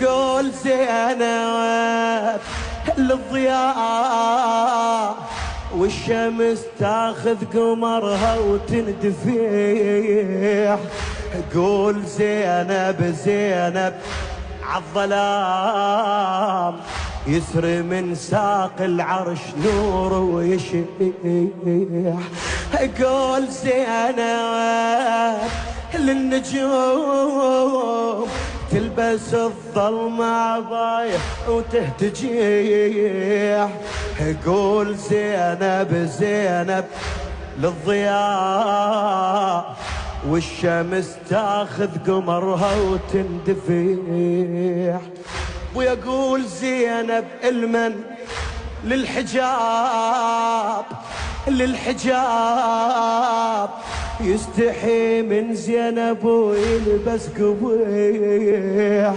قول زينب للضياء والشمس تاخذ قمرها وتندفيح. قول زينب زينب عالظلام يسري من ساق العرش نور ويشيح. قول زينب للنجوم تلبس الظلمة عباية وتهتجيح. قول زينب زينب للضياء والشمس تاخذ قمرها وتندفيح. ويقول زينب المن للحجاب للحجاب يستحي من زينب ويلبس قبيح.